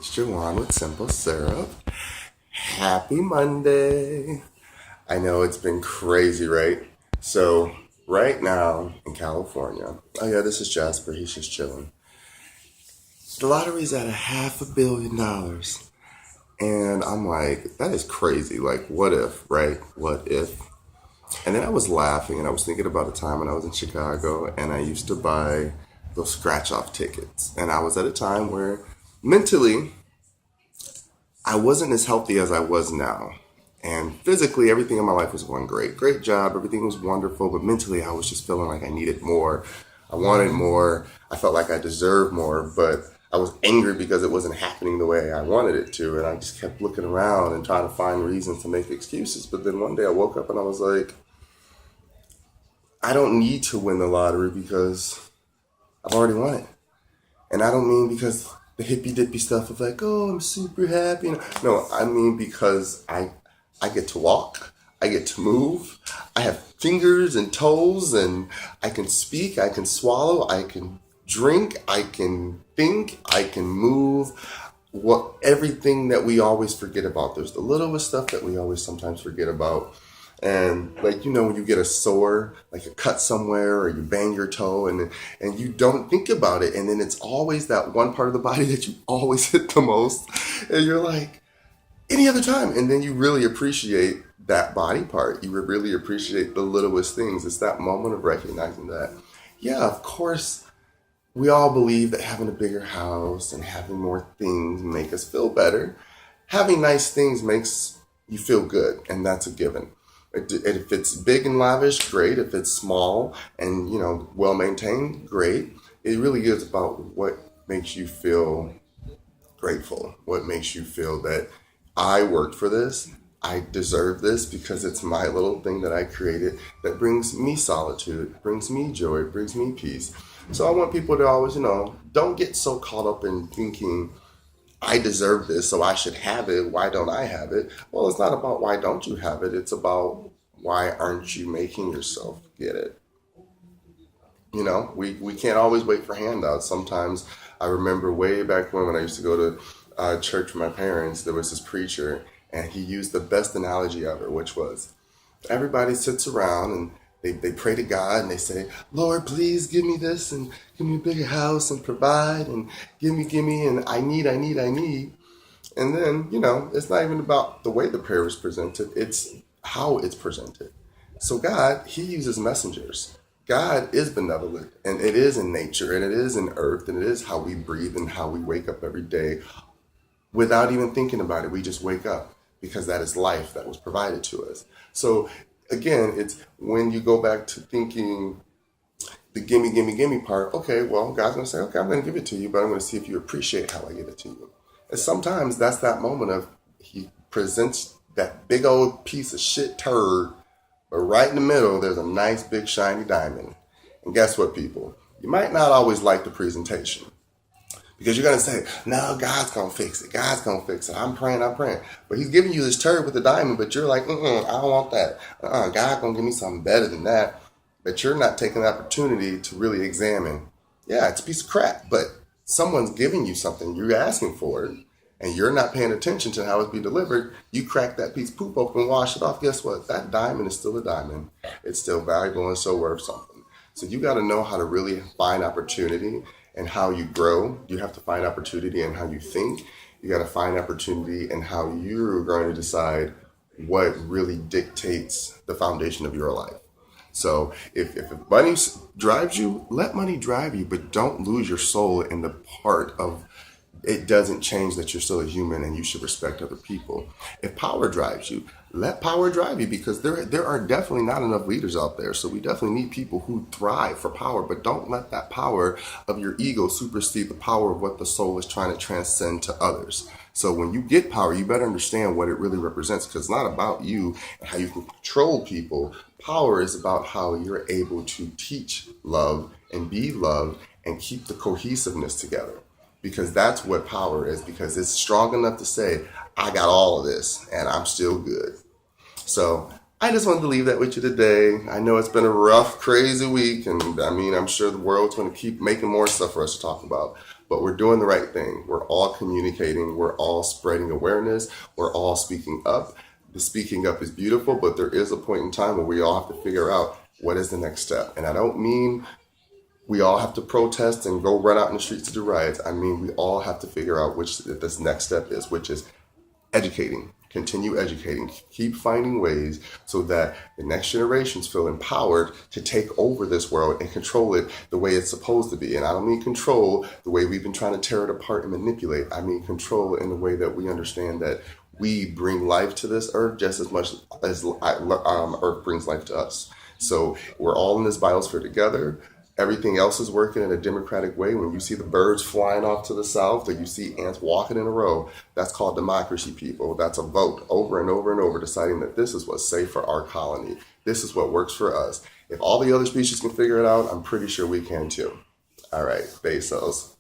It's Jawan with Simple Syrup. Happy Monday. I know it's been crazy, right? So, right now in California, oh yeah, this is Jasper. He's just chilling. The lottery's at $500 million. And I'm like, that is crazy. Like, what if, right? What if? And then I was laughing and I was thinking about a time when I was in Chicago and I used to buy those scratch off tickets. And I was at a time where mentally I wasn't as healthy as I was now. And physically, everything in my life was going great. Great job. Everything was wonderful. But mentally, I was just feeling like I needed more. I wanted more. I felt like I deserved more. But I was angry because it wasn't happening the way I wanted it to. And I just kept looking around and trying to find reasons to make excuses. But then one day I woke up and I was like, I don't need to win the lottery because I've already won it. And I don't mean because the hippy dippy stuff of like, oh, I'm super happy. No, I mean because I get to walk, I get to move, I have fingers and toes, and I can speak, I can swallow, I can drink, I can think, I can move. What everything that we always forget about. There's the littlest stuff that we always sometimes forget about. And like, when you get a sore, like a cut somewhere or you bang your toe and you don't think about it. And then it's always that one part of the body that you always hit the most. And you're like, any other time. And then you really appreciate that body part. You really appreciate the littlest things. It's that moment of recognizing that, yeah, of course, we all believe that having a bigger house and having more things make us feel better. Having nice things makes you feel good. And that's a given. If it's big and lavish, great. If it's small and, well maintained, great. It really is about what makes you feel grateful. What makes you feel that I worked for this. I deserve this because it's my little thing that I created that brings me solitude, brings me joy, brings me peace. So I want people to always, don't get so caught up in thinking, I deserve this, so I should have it. Why don't I have it? Well, it's not about why don't you have it. It's about why aren't you making yourself get it? We can't always wait for handouts. Sometimes I remember way back when I used to go to church with my parents, there was this preacher and he used the best analogy ever, which was everybody sits around and they pray to God and they say, Lord, please give me this and give me a bigger house and provide and give me, and I need. And then, it's not even about the way the prayer is presented, it's how it's presented. So God, he uses messengers. God is benevolent, and it is in nature, and it is in earth, and it is how we breathe and how we wake up every day without even thinking about it. We just wake up because that is life that was provided to us. So again, it's when you go back to thinking the gimme part, okay, well, God's going to say, okay, I'm going to give it to you, but I'm going to see if you appreciate how I give it to you. And sometimes that's that moment of he presents that big old piece of shit turd, but right in the middle, there's a nice big shiny diamond. And guess what, people? You might not always like the presentation because you're going to say, no, God's going to fix it. God's going to fix it. I'm praying. But he's giving you this turd with the diamond, but you're like, I don't want that. God's going to give me something better than that. But you're not taking the opportunity to really examine. Yeah, it's a piece of crap, but someone's giving you something. You're asking for it, and you're not paying attention to how it's being delivered. You crack that piece of poop open, wash it off. Guess what? That diamond is still a diamond. It's still valuable and so worth something. So you got to know how to really find opportunity and how you grow. You have to find opportunity in how you think. You got to find opportunity in how you're going to decide what really dictates the foundation of your life. So if money drives you, let money drive you, but don't lose your soul in the part of it doesn't change that you're still a human and you should respect other people. If power drives you, let power drive you, because there are definitely not enough leaders out there. So we definitely need people who thrive for power, but don't let that power of your ego supersede the power of what the soul is trying to transcend to others. So when you get power, you better understand what it really represents, because it's not about you and how you can control people. Power is about how you're able to teach love and be loved and keep the cohesiveness together. Because that's what power is, because it's strong enough to say, I got all of this and I'm still good. So I just wanted to leave that with you today. I know it's been a rough, crazy week. And I'm sure the world's going to keep making more stuff for us to talk about. but we're doing the right thing. We're all communicating. We're all spreading awareness. We're all speaking up. The speaking up is beautiful, but there is a point in time where we all have to figure out what is the next step. And I don't mean we all have to protest and go run out in the streets to do riots. I mean, we all have to figure out which this next step is, which is educating, continue educating, keep finding ways so that the next generations feel empowered to take over this world and control it the way it's supposed to be. And I don't mean control the way we've been trying to tear it apart and manipulate. I mean control in the way that we understand that we bring life to this earth just as much as earth brings life to us. So we're all in this biosphere together. Everything else is working in a democratic way. When you see the birds flying off to the south or you see ants walking in a row, that's called democracy, people. That's a vote over and over and over deciding that this is what's safe for our colony. This is what works for us. If all the other species can figure it out, I'm pretty sure we can too. All right, Bezos.